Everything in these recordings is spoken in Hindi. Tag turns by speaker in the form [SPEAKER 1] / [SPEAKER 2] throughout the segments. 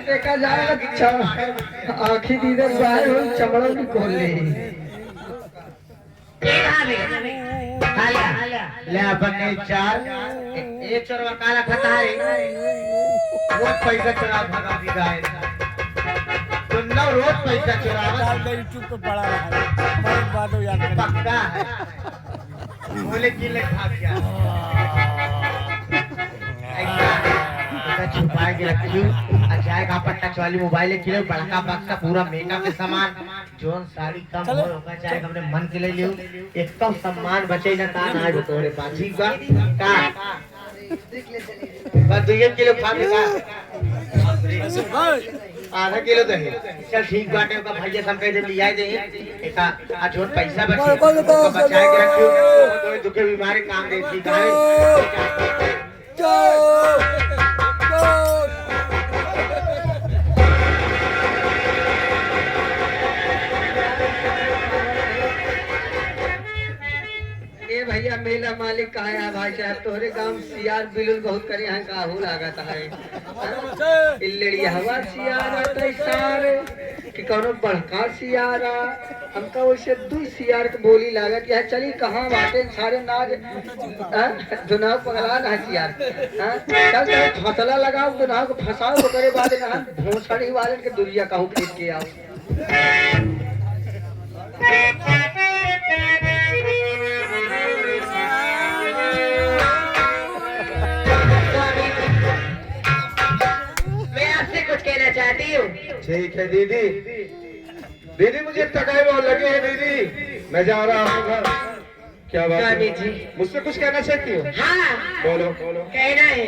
[SPEAKER 1] देखा जाएगा आखिर इधर बाहर हो चमड़ों की खोल ली
[SPEAKER 2] ले अपन ने चार एक चोरवा काला खाता है वो पैसा चुरा भगा दिया है तुम ना रोज पैसा चुरावा
[SPEAKER 3] चुप पड़ा रहा
[SPEAKER 2] पक्का है बोले कि ले खा गया छुपा के रखियो अजाय का पट्टा वाली मोबाइल किलो बड़का बक्सा पूरा मेकअप के सामान जोन साड़ी कम होगा चाहे हमने मन के ले लियो एक तो सम्मान बचे ना का ना हो तोरे पास ठीक बा का बस 2 किलो खा लेगा आधा किलो दही चल ठीक बाटे ओका भैया सब कह दे लिया दे एक आ जो पैसा बचे तो बचाए के रखियो तो दुखे बीमारी काम दे ठीक है
[SPEAKER 1] भैया मेला मालिक कहा है भाई साहब तोहरे गांव सियार बिलुल बहुत करे हैं काहू लागत है इल्लड़ी हवा सियारा तो सार कि कोनो बड़का सियारा हमका वैसे 2 सियार के बोली लागत है चली कहां बाटे सारे नाग दुनाव पगला ना सियार हां चल चल फसला लगाओ दुनाव को फसाओ तो करे बाद ना भोसड़ी वाले के दुरिया कहू फेंक के आओ
[SPEAKER 2] चाहती हूँ
[SPEAKER 4] ठीक है दीदी दीदी मुझे थकाई बहुत लगी है दीदी मैं जा रहा हूँ घर क्या बात है जी मुझसे कुछ कहना चाहती हो
[SPEAKER 2] हाँ
[SPEAKER 4] बोलो बोलो
[SPEAKER 2] कहना है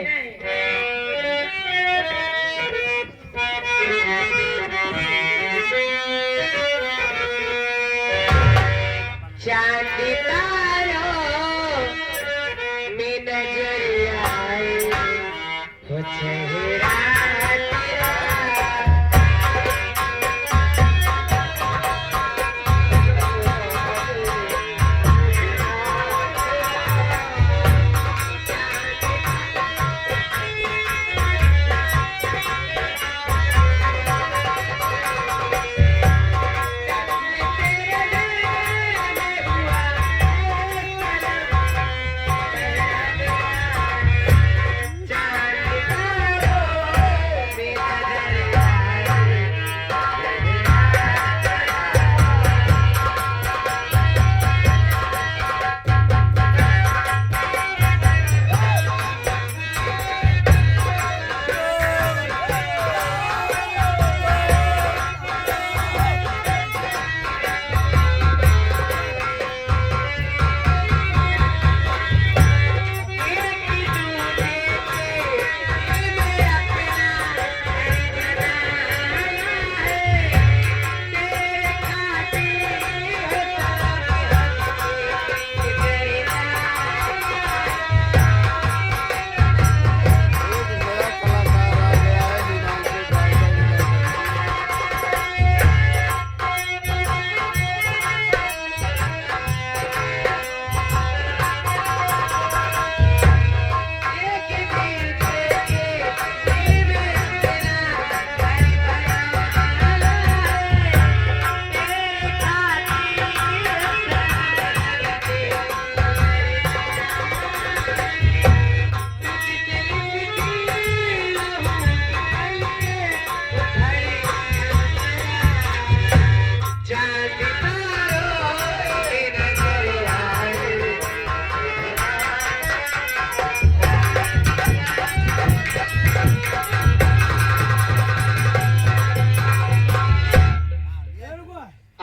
[SPEAKER 2] चांदी तारों में नजर आए हो चेहरा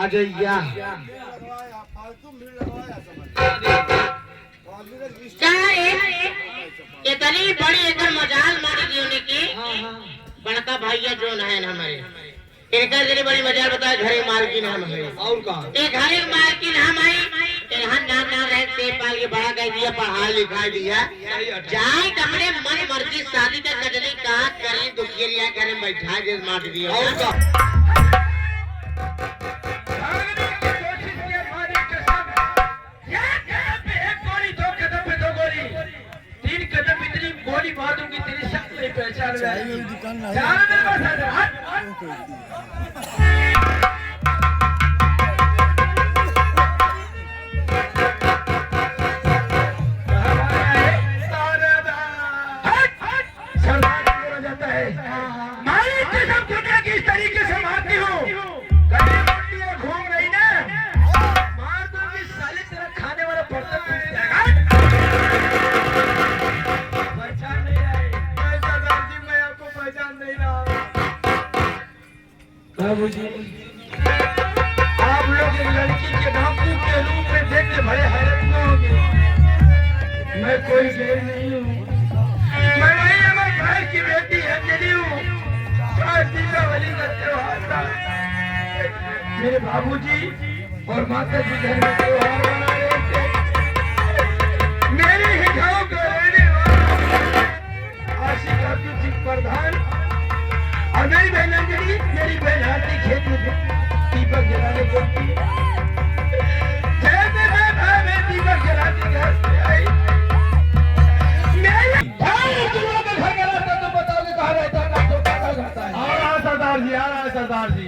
[SPEAKER 2] अजैया इतनी बड़ी एक मजाल मारी दी उन्हें की बड़का भैया जो है हमारे इनका जरी बड़ी मजाल बताए घरे मालकिन हम है और का एक घरे मालकिन हम है हम नाम ना रहे से पाल के बड़ा कर दिया पढ़ा लिखा दिया जाए हमने मन मर्जी शादी का कजली कहा करें दुखिया घर में बैठा दे मार दिया और का
[SPEAKER 3] चाय वाली दुकान नहीं
[SPEAKER 4] जाने दे बस हट बाबूजी, आप लोग एक लड़की के डाकू के रूप में देख के बड़े हैरान होंगे। मैं कोई गैर नहीं हूँ, मैं वही हमारे भाई की बेटी अंजलि हूँ। आज दीपावली का त्योहार था, मेरे बाबूजी और माता जी घर में त्योहार मना रहे थे। मेरे ही गाँव का रहने वाला आशिका सिंह प्रधान और मेरी बहन अंजलि, मेरी बहन हाथी खेत में दीपक जलाने गई। जैसे मैं भाई में दीपक जलाने घर से आई, मेरे भाई तुम लोग घर का रास्ता तो बताओगे कहाँ रहता है, ना तो कहाँ जाता है। आ रहा सरदार जी, आ रहा है सरदार जी।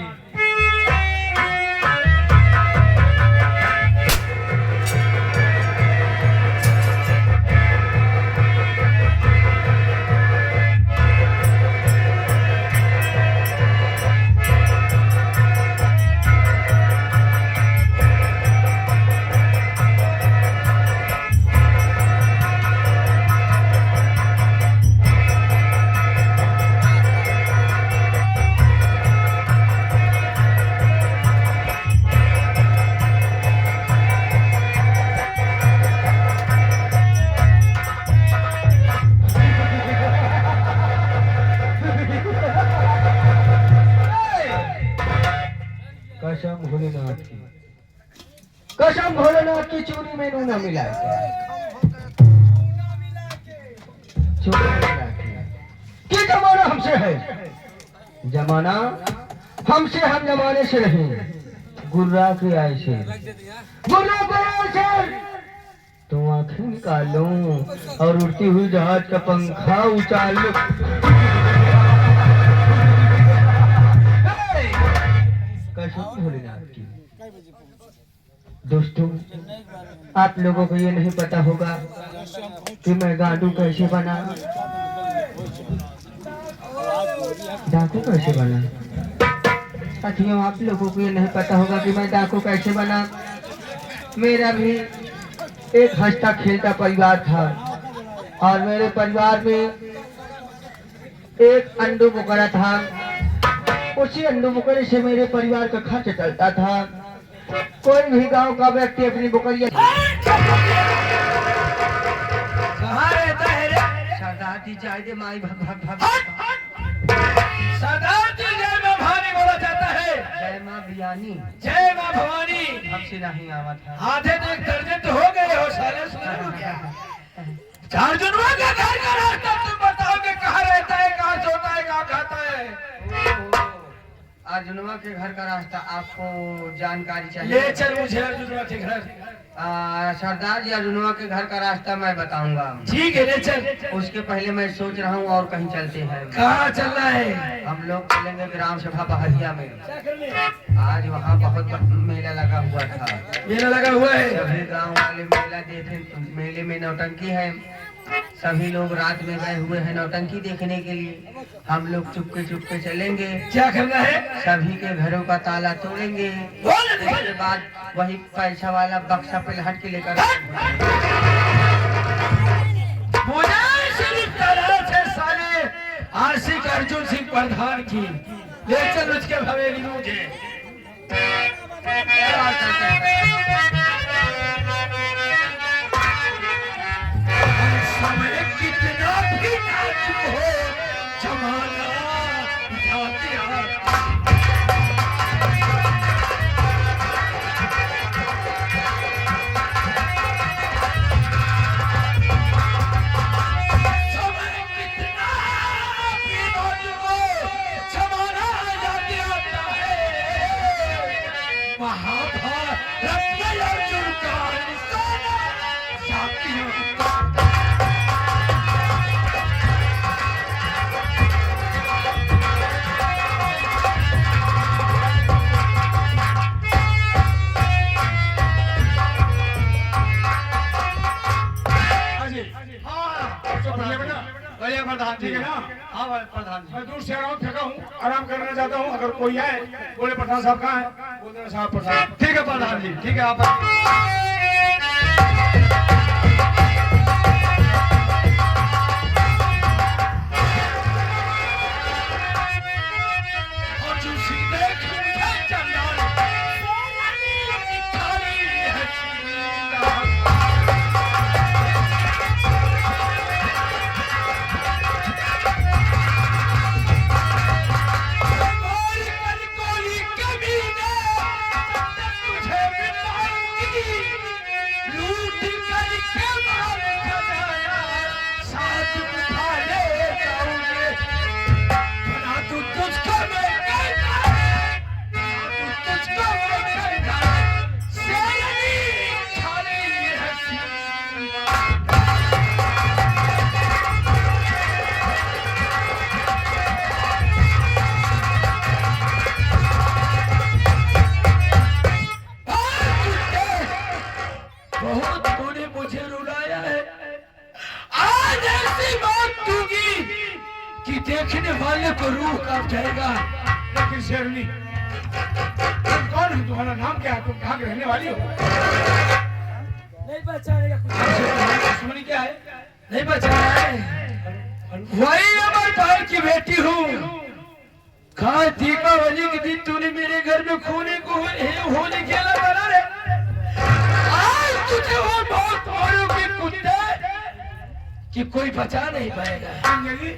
[SPEAKER 4] कसम भोलेनाथ की, कसम भोलेनाथ की चूड़ी में नूना मिला के, चूड़ी में मिला के। कि जमाना हमसे है, जमाना हमसे, हम जमाने से नहीं। गुर्रा के आए से, गुर्रा के आए से तो आंखें निकाल लो और उड़ती हुई जहाज का पंखा उचाल लो। भोलेनाथ की दोस्तों, आप लोगों को ये नहीं पता होगा कि मैं गांडू कैसे बना, डाकू कैसे बना। साथियों, आप लोगों को ये नहीं पता होगा कि मैं डाकू कैसे बना। मेरा भी एक हंसता खेलता परिवार था और मेरे परिवार में एक अंडू बुकरा था। उसी अंडू बुकरे से मेरे परिवार का खर्च चलता था। कोई भी गांव का व्यक्ति अपनी बुकरिया कहाँ रहता है रे? सरदार जी जाए दे माई सरदार जी जय माँ भवानी बोला जाता है। जय माँ बियानी, जय माँ भवानी हमसे नहीं आवा था। आधे तो एक दर्जन तो हो गए हो साले, सुना क्या? चार जुनवा का घर का रास्ता तुम बताओगे कहाँ रहता है, कहाँ सोता है, कहाँ खाता है? अर्जुनवा के घर का रास्ता आपको जानकारी चाहिए? ले चल मुझे अर्जुनवा के घर। सरदार जी, अर्जुनवा के घर का रास्ता मैं बताऊंगा। ठीक है, ले चल। उसके पहले मैं सोच रहा हूँ और कहीं चलते हैं। कहाँ चलना है? हम लोग चलेंगे ग्राम सभा बहरिया में। आज वहाँ बहुत मेला लगा हुआ था। मेला लगा हुआ है? सभी गाँव वाले मेला देखे, मेले में नौटंकी है। सभी लोग रात में गए हुए हैं नौटंकी देखने के लिए। हम लोग चुपके चुपके चलेंगे। क्या करना है? सभी के घरों का ताला तोड़ेंगे। उसके बाद वही पैसा वाला बक्सा पे हट के लेकर साले आशिक अर्जुन सिंह प्रधान की ले चल उसके हवेली मुझे। कितना भी नाजुक हो जमाना
[SPEAKER 5] प्रधान ठीक है ना?
[SPEAKER 4] हाँ भाई प्रधान जी।
[SPEAKER 5] मैं दूर से आ रहा हूँ, थका हूँ, आराम करना चाहता हूँ। अगर कोई है बोले प्रधान साहब कहाँ है, बोल देना साहब प्रधान।
[SPEAKER 4] ठीक है प्रधान जी, ठीक है आप
[SPEAKER 6] बहुत तूने मुझे रुलाया है। आज ऐसी बात दूंगी कि देखने वाले को रूह कांप जाएगा।
[SPEAKER 5] लेकिन शेरनी तुम कौन है, तुम्हारा नाम क्या है, तुम कहाँ की रहने वाली हो?
[SPEAKER 3] नहीं पहचानेगा कुछ।
[SPEAKER 5] दुश्मनी क्या है?
[SPEAKER 6] नहीं पहचाना है? वही अमर भाई की बेटी हूँ। कहा दीपावली के दिन तूने मेरे घर में खोने को होली खेला बना रे। आज तुझे वो बहुत औरों के कुत्ते कि कोई बचा नहीं पाएगा।
[SPEAKER 5] अंजलि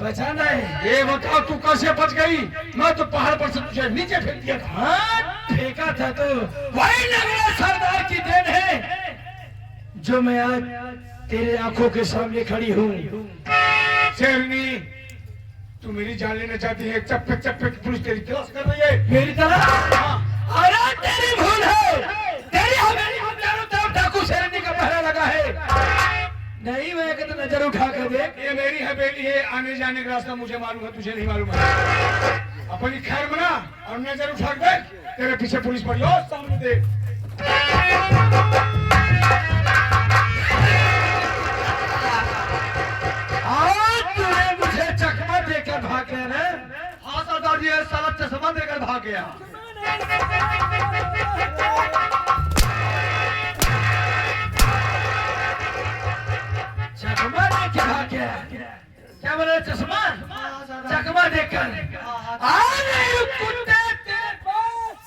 [SPEAKER 6] बचाना है।
[SPEAKER 5] ये बताओ तू कैसे बच गई? मैं तो पहाड़ पर से तुझे नीचे फेंक दिया था।
[SPEAKER 6] हाँ फेंका था तो वही नगरा सरदार की देन है जो मैं आज तेरे आंखों के सामने खड़ी हूँ।
[SPEAKER 5] शेरनी तू मेरी जान लेना चाहती है, चप्पे चप्पे की पुलिस तेरी तलाश कर रही है।
[SPEAKER 6] मेरी तरह अरे तेरी भूल है। तेरी हमारी हम चारों तरफ डाकू शेरनी का पहरा लगा है। नहीं मैं कहता नजर उठा कर देख।
[SPEAKER 5] ये मेरी हवेली है, आने जाने का रास्ता मुझे मालूम है, तुझे नहीं मालूम है। अपनी खैर बना और नजर उठा कर देख, तेरे पीछे पुलिस पड़ी हो, सामने देख।
[SPEAKER 6] आज तूने मुझे चकमा देकर भाग गया ना?
[SPEAKER 4] हाँ सरदार जी, साला चश्मा देकर भाग गया।
[SPEAKER 6] चकमा देकर भाग गया? क्या बोला चश्मा? चकमा देकर अरे कुत्ते तेरे पास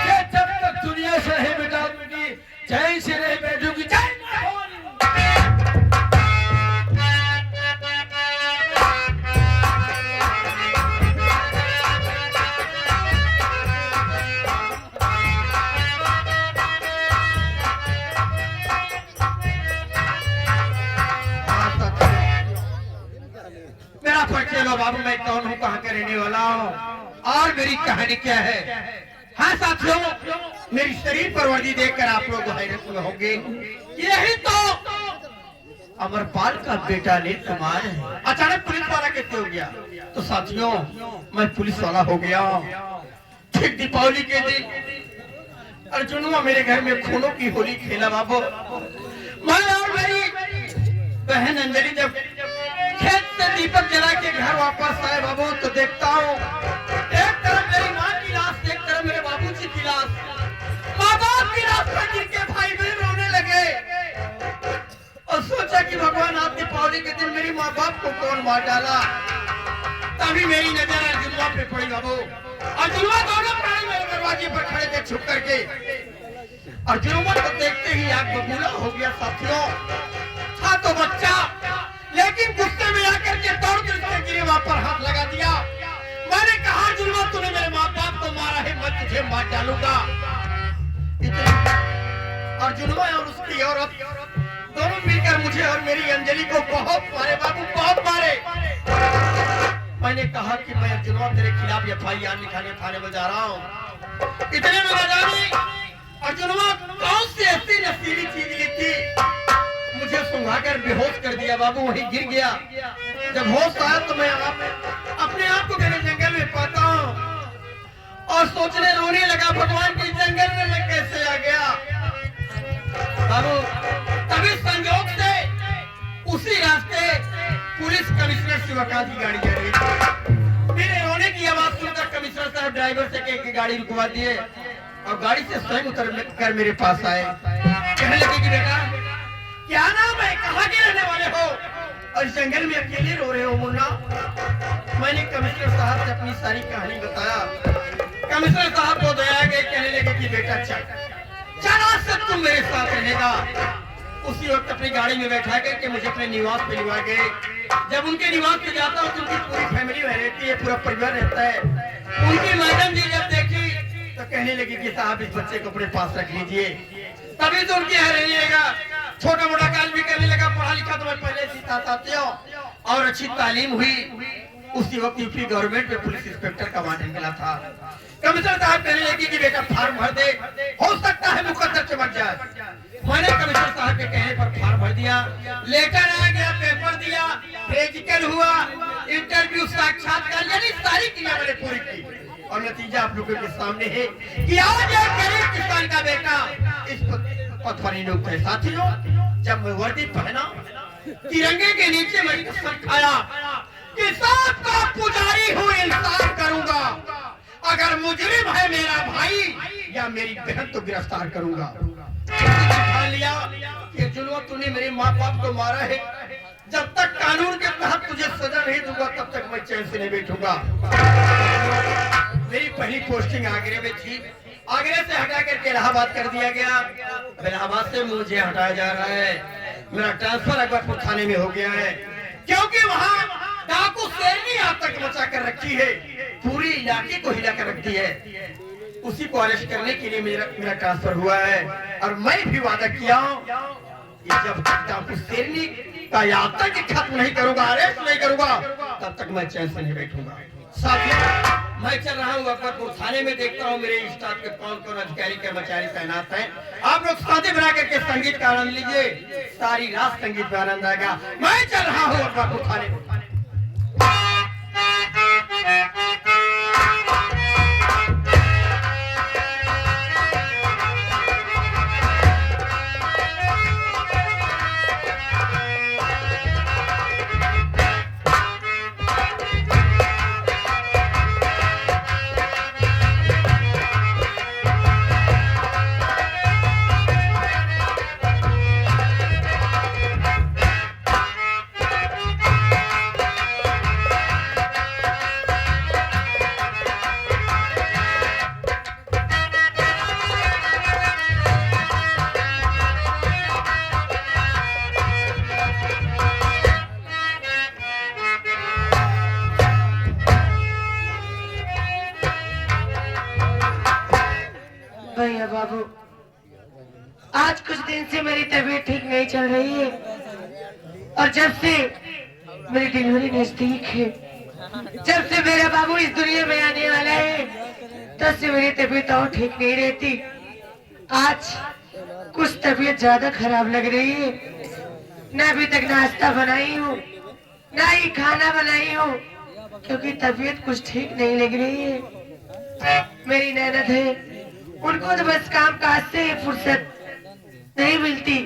[SPEAKER 6] ये जब तक दुनिया से नहीं मिटा दूंगी, चैन से नहीं बैठूंगी, चैन ना होगी।
[SPEAKER 4] मेरा परिचय लो बाबू, मैं कौन हूँ, कहाँ का रहने वाला हूँ और मेरी कहानी क्या है। हाँ साथियों, मेरी शरीर पर वर्दी देखकर आप लोग हैरत में होंगे। यही तो अमरपाल का बेटा नील कुमार है। अचानक पुलिस वाला कैसे हो गया? तो साथियों मैं पुलिस वाला हो गया। ठीक दीपावली के दिन अर्जुनुआ मेरे घर में खूनों की होली खेला बाबू। मैं और मेरी बहन अंजलि जब खेत से दीपक जला के घर वापस आए बाबू, तो देखता हूँ एक तरफ मेरी माँ की लाश, एक तरफ मेरे बाबूजी की लाश। माँ बाप की लाश पर गिर के भाई बहन रोने लगे और सोचा कि भगवान आप दीपावली के दिन मेरी माँ बाप को कौन मार डाला। तभी मेरी नजर अर्जुनुआ पे पड़ी बाबू। अर्जुनुआ दोनों प्राणी मेरे दरवाजे पर खड़े थे छुप करके। अर्जुनुआ को देखते ही आग बबूला हो गया। साथियों था तो बच्चा, लेकिन गुस्से में आकर के दौड़ कर उसके गिरेवा पर हाथ लगा दिया। मैंने कहा अर्जुनुआ तूने मेरे माँ बाप को मारा है, मैं तुझे मार डालूंगा। अर्जुनुआ और उसकी औरत दोनों मिलकर मुझे और मेरी अंजलि को बहुत मारे बाबू, बहुत मारे। मैंने कहा कि मैं अर्जुनुआ तेरे खिलाफ FIR लिखाने थाने में जा रहा हूँ। इतने में जाने अर्जुनुआ कौन सी ऐसी नशीली चीज ली थी, मुझे सुंघाकर बेहोश कर दिया बाबू, वहीं गिर गया। जब होश आया तो मैं अपने आप को घने जंगल में पाता हूँ और सोचने रोने लगा, भगवान के जंगल में मैं कैसे आ गया बाबू। तभी संयोग से उसी रास्ते
[SPEAKER 6] जुआ कहाँ की गाड़ी जा रही है। मेरे रोने की आवाज सुनकर कमिश्नर साहब ड्राइवर से कह के गाड़ी रुकवा दिए और गाड़ी से स्वयं उतर कर मेरे पास आए। कहने लगे कि बेटा क्या नाम है, कहाँ के रहने वाले हो और इस जंगल में अकेले रो रहे हो मुन्ना। मैंने कमिश्नर साहब से अपनी सारी कहानी बताया। कमिश्नर साहब को दया गई, कहने लगे कि बेटा चल आज से तुम मेरे साथ रहेगा। उसी वक्त अपनी गाड़ी में बैठा करके मुझे अपने निवास पे लिवा गए। जब उनके निवास पे जाता हूँ तो उनकी पूरी फैमिली वह रहती है, पूरा परिवार रहता है। उनकी मैडम जी जब देखी तो कहने लगी कि साहब इस बच्चे को अपने पास रख लीजिए। तभी तो उनके यहाँ रहिएगा। छोटा मोटा काज भी करने लगा, पढ़ा लिखा तो मैं पहले सीखा और अच्छी तालीम हुई। उसी वक्त यूपी गवर्नमेंट में पुलिस इंस्पेक्टर का वार्ड निकला था। कमिश्नर साहब कहने लगे कि बेटा फार्म भर दे, हो सकता है मुकद्दर चमक जाए। मैंने कमिश्नर साहब के कहने पर फार्म भर दिया, लेटर आ गया, पेपर दिया, फिजिकल हुआ, इंटरव्यू, साक्षात्कार, यानी सारी क्रिया मैंने पूरी की और नतीजा आप लोगों के सामने है कि आज एक गरीब किसान का बेटा इस पद पर नियुक्त है। साथियों, जब मैं वर्दी पहना, तिरंगे के नीचे मैं कसम खाया कि सबका पुजारी हूँ, इंसाफ करूंगा। अगर मुजरिम है मेरा भाई या मेरी बहन तो गिरफ्तार करूंगा। लिया कि जुल्म तूने मेरे माँ बाप को मारा है, जब तक कानून के तहत तुझे सजा नहीं दूंगा तब तक मैं चैन से नहीं बैठूंगा। मेरी पहली पोस्टिंग आगरे में थी, आगरे से हटा करके इलाहाबाद कर दिया गया। इलाहाबाद से मुझे हटाया जा रहा है। मेरा ट्रांसफर अकबरपुर थाने में हो गया है, क्योंकि वहाँ डाकू शेरनी आतंक मचा कर रखी है, पूरी इलाके को हिला कर रखती है। उसी को अरेस्ट करने के लिए मेरा ट्रांसफर हुआ है और मैं भी वादा किया हूँ कि जब तक डाकू शेरनी का आतंक खत्म नहीं करूंगा, अरेस्ट नहीं करूंगा, तब तक मैं चैन से नहीं बैठूंगा। साथियों, मैं चल रहा हूँ अकबरपुर थाने में, देखता हूँ मेरे स्टाफ के कौन कौन अधिकारी कर्मचारी तैनात हैं। आप लोग शादी बना करके संगीत का आनंद लीजिए, सारी रात संगीत में आनंद आएगा। मैं चल रहा हूँ अकबरपुर थाने में।
[SPEAKER 3] भैया बाबू, आज कुछ दिन से मेरी तबीयत ठीक नहीं चल रही है और जब से मेरी डिलीवरी नजदीक है, जब से मेरा बाबू इस दुनिया में आने वाला है, तब से मेरी तबीयत और ठीक नहीं रहती। आज कुछ तबीयत ज्यादा खराब लग रही है। ना अभी तक नाश्ता बनाई हूँ, ना ही खाना बनाई हूँ, क्योंकि तबीयत कुछ ठीक नहीं लग रही है। मेरी ननद है, उनको तो बस काम काज से फुर्सत नहीं मिलती,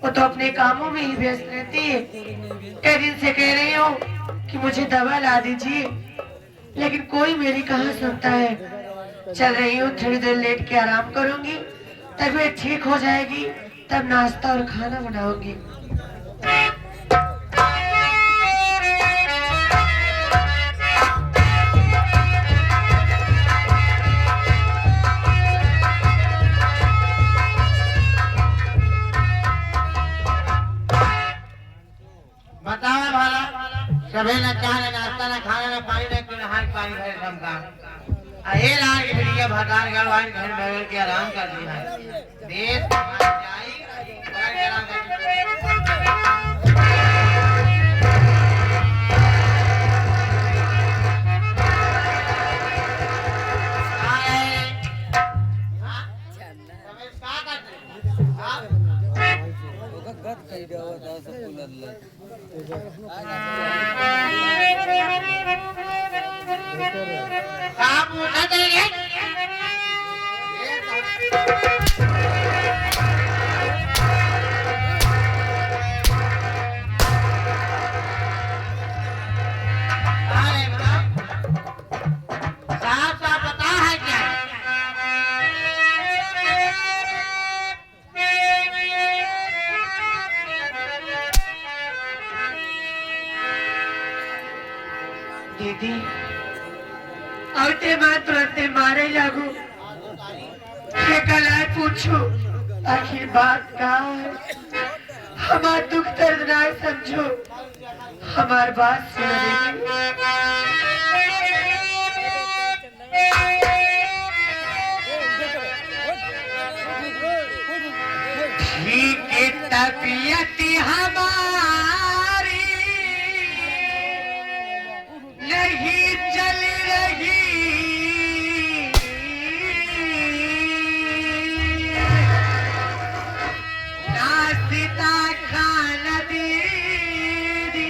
[SPEAKER 3] वो तो अपने कामों में ही व्यस्त रहती है। कई दिन से कह रही हूँ कि मुझे दवा ला दीजिए, लेकिन कोई मेरी कहाँ सुनता है। चल रही हूँ, थोड़ी देर लेट के आराम करूंगी, तबीयत ठीक हो जाएगी, तब नाश्ता और खाना बनाऊंगी।
[SPEAKER 2] बताओ भाला, सभी न चाह न नाश्ता न खाना न पानी न कोई नहार पानी भरे सब काम। ये लाल की बिटिया भगवान गलवान घर बैठ के आराम कर दी है। देश जाई आराम कर आप उठा देंगे।
[SPEAKER 3] दीदी औते मां तुरंते मारे लागू ये कल पूछो आखिर बात का है हमार दुख दर्द ना समझो हमार बात ठीक है तबीयत हमारी नहीं चल रही नाश्ता खाना दीदी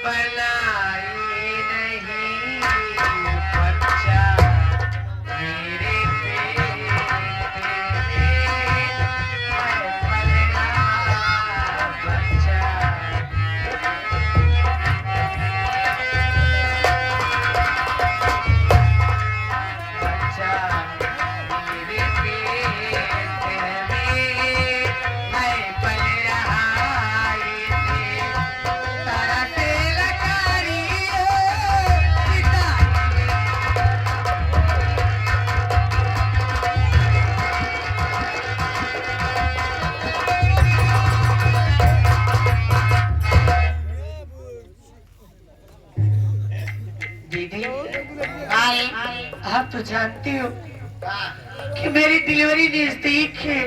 [SPEAKER 3] बनाए नहीं बच्चा मेरे दीदी आप तो जानती हो कि मेरी डिलीवरी नजदीक है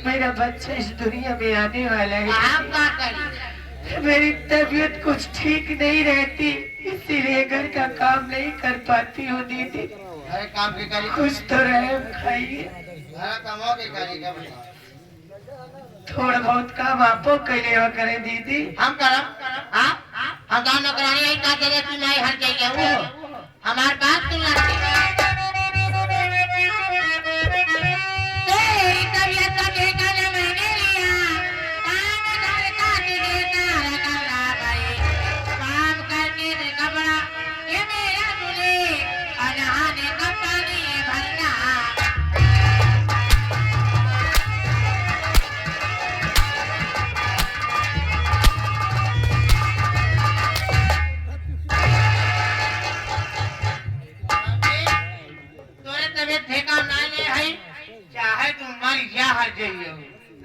[SPEAKER 3] मेरा बच्चा इस दुनिया में आने वाला है
[SPEAKER 2] आप क्या करें?
[SPEAKER 3] मेरी तबीयत कुछ ठीक नहीं रहती इसीलिए घर का काम नहीं कर पाती हूँ दीदी
[SPEAKER 2] अरे काम के करी
[SPEAKER 3] कुछ तो रहम खाइए
[SPEAKER 2] अरे कमाओ के करी क्या बताओ?
[SPEAKER 3] थोड़ा बहुत काम आपो कैले हो करें दीदी
[SPEAKER 2] हम करम हम काम न कराने नहीं का चले कि मैं हर जाइए वो हमार बात सुन लगती तेरी तबीयत का ठिकाना मैंने लिया काम घर का ठिकाना रखा भाई काम करने से कपड़ा ये मेरा दूल्हे और नहाने का पानी भरना चाहे तुम मरी जा हर जाइए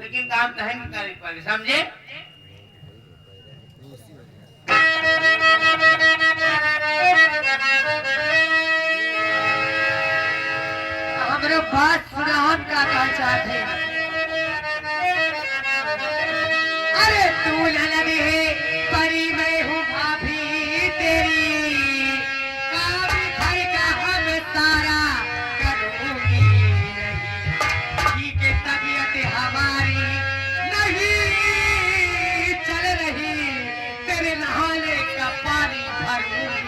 [SPEAKER 2] लेकिन काम तो नहीं करे पड़े समझे
[SPEAKER 3] हमारे बात सुना हम का चाहते अरे तू ललग है परी मैं हूँ भाभी तेरी काम घर का हम सारा करूंगी ठीक है तबीयत हमारी नहीं चल रही तेरे नहाने का पानी भरूंगी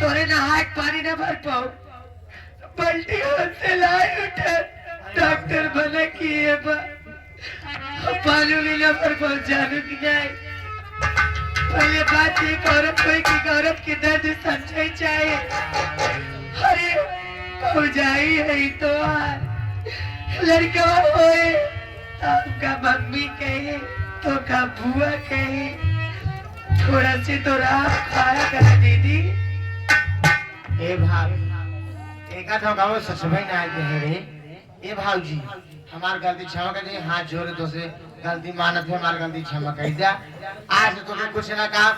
[SPEAKER 3] तोरे नहाए पानी न भर पाओ पलटी हाथ से लाई उठा डॉक्टर बना किए पानी भी न भर पाओ जानू की नहीं पहले बात एक औरत कोई की औरत की दर्द समझे चाहिए अरे हो जाई है तो लड़का होए आपका मम्मी कहे तो का बुआ कहे थोड़ा से तो रात खाया कर दीदी
[SPEAKER 2] ए भाव एक आध गाँव ससुराल ना आए हैं रे ए भाऊजी हमार गलती क्षमा कर दे हाथ जोड़े तो से गलती मानत है हमार गलती क्षमा कर दिया आज तो के कुछ ना कहा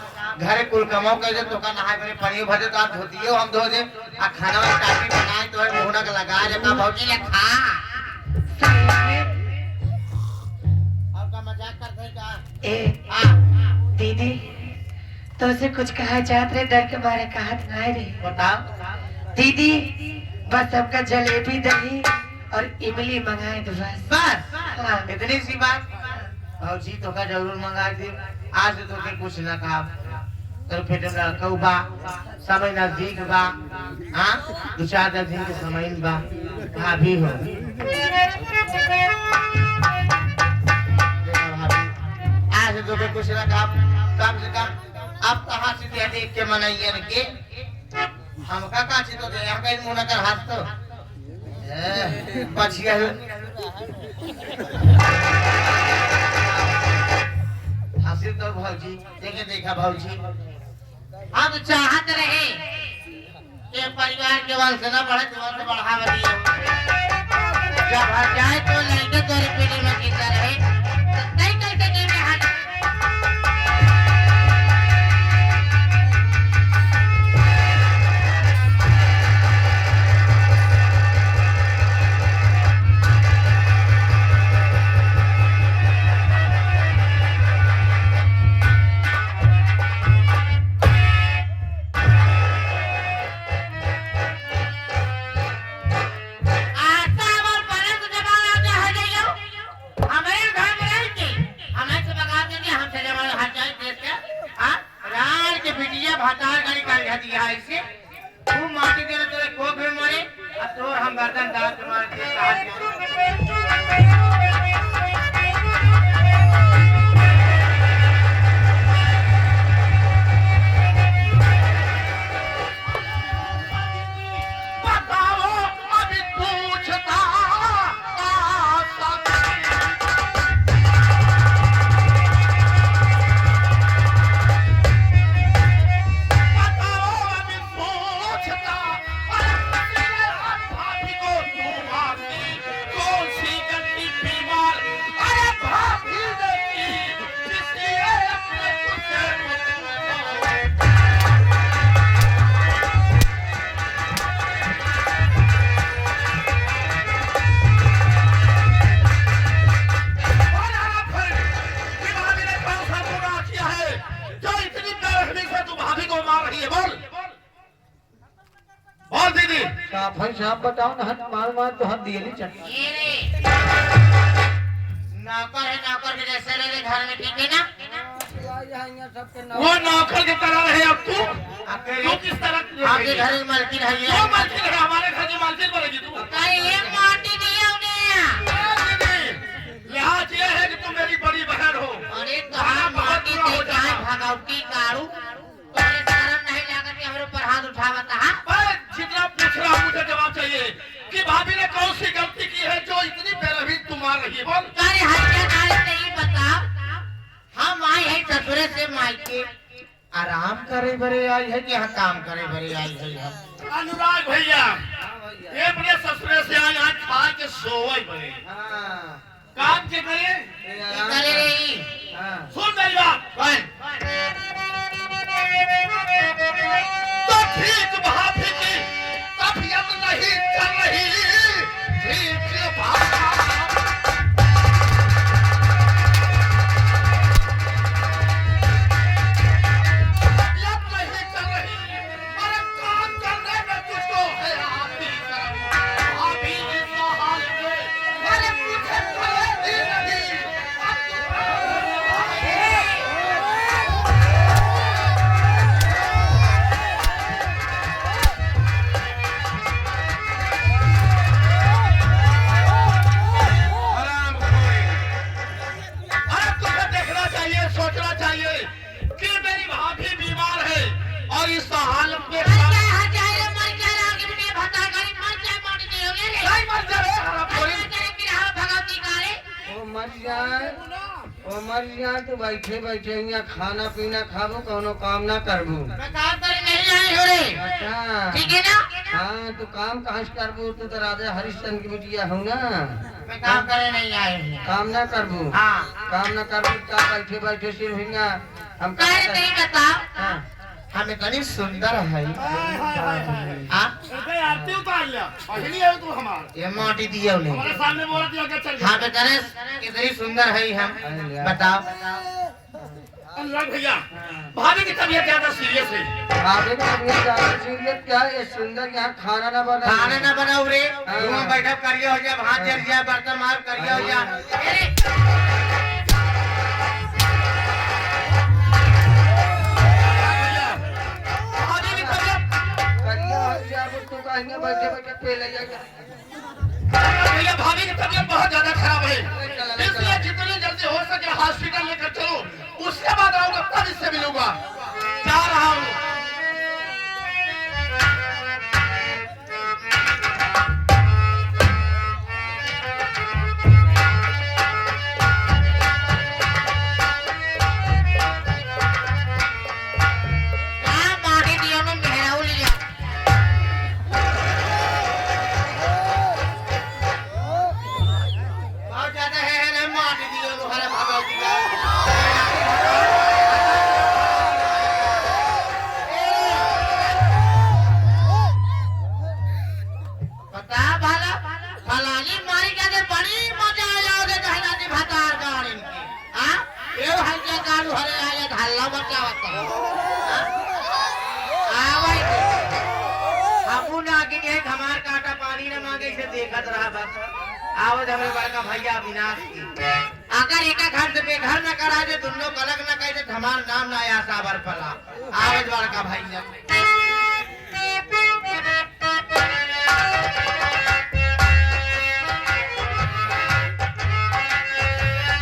[SPEAKER 2] घर कुल कमाओ कर दे तो का नहाए मेरे पानी भर दे तो आप धोती हो हम धो दे आ खाना में टाटी बनाए तो है मुंह का लगा जे का भाऊजी ले खा और का मजाक करते हैं का
[SPEAKER 3] ए दीदी तो से कुछ कहा चाहत रहे डर के मारे कहा नहीं रे
[SPEAKER 2] बताओ
[SPEAKER 3] दीदी बस सबका जलेबी दही और इमली मंगाए दो बस
[SPEAKER 2] हाँ इतनी सी बात भाऊजी तो का जरूर मंगा दे आज तो के कुछ ना कहा तो फिर कहू बा समय नजदीक बा हाँ 2-4 दिन के समय बा भाभी हो आज तो के कुछ ना कहा कम से कम आप कहाँ से देख के मनाइए के हमका काची तो दे यहाँ कहीं मुंह न कर हाथ तो बच गया हासिल तो भाजी देखे देखा भाजी हम चाहत रहे कि परिवार के वंश न बढ़े वंश बढ़ावा दिए जब हट जाए तो लड़के तोरे पीढ़ी में जीता रहे नहीं कैसे जीवे हट भातार गाड़ी का दिया है इसे तू माटी दे तेरे कोख में मरे अब तो हम गर्दन दांत मार के बताओ अभी पूछता
[SPEAKER 1] साहब बताओ ना हाथ मार मार तो हाथ दिए नहीं चढ़
[SPEAKER 2] नौकर है नौकर के जैसे रहे घर में ठीक है ना
[SPEAKER 5] वो नौकर की तरह रहे अब तू किस तरह
[SPEAKER 2] आपके घर में मालकिन है
[SPEAKER 5] वो मालकिन है हमारे घर की मालकिन बनेगी तू
[SPEAKER 2] ये माटी दिया उन्हें
[SPEAKER 5] लिहाज ये है कि तुम मेरी बड़ी बहन हो
[SPEAKER 2] अरे कहाँ माटी दे जाए भगवती कारू तुम्हारे शर्म नहीं लगा कि हमारे ऊपर हाथ उठावता है
[SPEAKER 5] जितना पूछ रहा हूँ मुझे जवाब चाहिए कि भाभी ने कौन सी गलती की है जो इतनी बेरहमी तुम मार रही है बोल
[SPEAKER 2] अरे हत्याकांड नहीं बताओ हम आए हैं ससुरे से मायके आराम करे भरे आई है कि यहाँ काम करे भरे आई है हम
[SPEAKER 5] अनुराग भैया ये अपने ससुरे से आए यहाँ खा के सोए भरे काम के करे
[SPEAKER 2] करे रही
[SPEAKER 5] सुन मेरी बात
[SPEAKER 2] कौन
[SPEAKER 5] तो ठीक भाभी की तबीयत नहीं चल रही ठीक भाभी
[SPEAKER 1] मर जाए तो बैठे बैठे यहाँ खाना पीना खाबो कोनो काम ना करबू
[SPEAKER 2] काम करे नहीं आए हो रे
[SPEAKER 1] अच्छा
[SPEAKER 2] ठीक है ना
[SPEAKER 1] हाँ तो काम कहाँ से करबू तू तो राजा हरिश्चंद्र की बिटिया हूँ ना
[SPEAKER 2] मैं काम करे नहीं आए हूँ
[SPEAKER 1] काम ना करबू
[SPEAKER 2] हाँ
[SPEAKER 1] काम ना करबू क्या बैठे बैठे सिर्फ यहाँ हम
[SPEAKER 2] कहे नहीं बताओ
[SPEAKER 1] हाँ
[SPEAKER 2] हमें कहीं सुंदर है
[SPEAKER 5] आरती उतार लिया पहली है तू हमारा
[SPEAKER 2] ये माटी दिया उन्हें
[SPEAKER 5] हमारे सामने बोला दिया क्या चल
[SPEAKER 2] हाँ बेचारे कितनी सुंदर है हम बताओ
[SPEAKER 5] अनुराग भैया भाभी की तबीयत ज्यादा सीरियस है
[SPEAKER 1] भाभी की तबीयत ज्यादा सीरियस क्या है सुंदर यहाँ खाना ना बना
[SPEAKER 2] खाना ना बनाओ रे धुआं बैठा करिए हो जाए हाथ जल जाए बर्तन मार करिए हो जाए
[SPEAKER 1] करिए बैठे बैठे पे ले
[SPEAKER 5] भैया भाभी की तबीयत बहुत ज्यादा खराब है इसलिए जितनी जल्दी हो सके हॉस्पिटल लेकर चलो उसके बाद आऊंगा तब इससे मिलूंगा जा रहा हूँ
[SPEAKER 2] पता भाला फलानी मारी के दे बड़ी मजा आया दे कहना दे भतार गाड़ी की हां ये हल्का कालू हरे आया हल्ला बच्चा होता आ भाई आपू ना आगे के हमार काटा पानी न मांगे से देखत रहा बस आवत हमारे बड़का भैया अविनाश की अगर एक घर से बेघर न करा दे दोनों अलग न कह दे हमार नाम ना आया साबर पला आवत बड़का भैया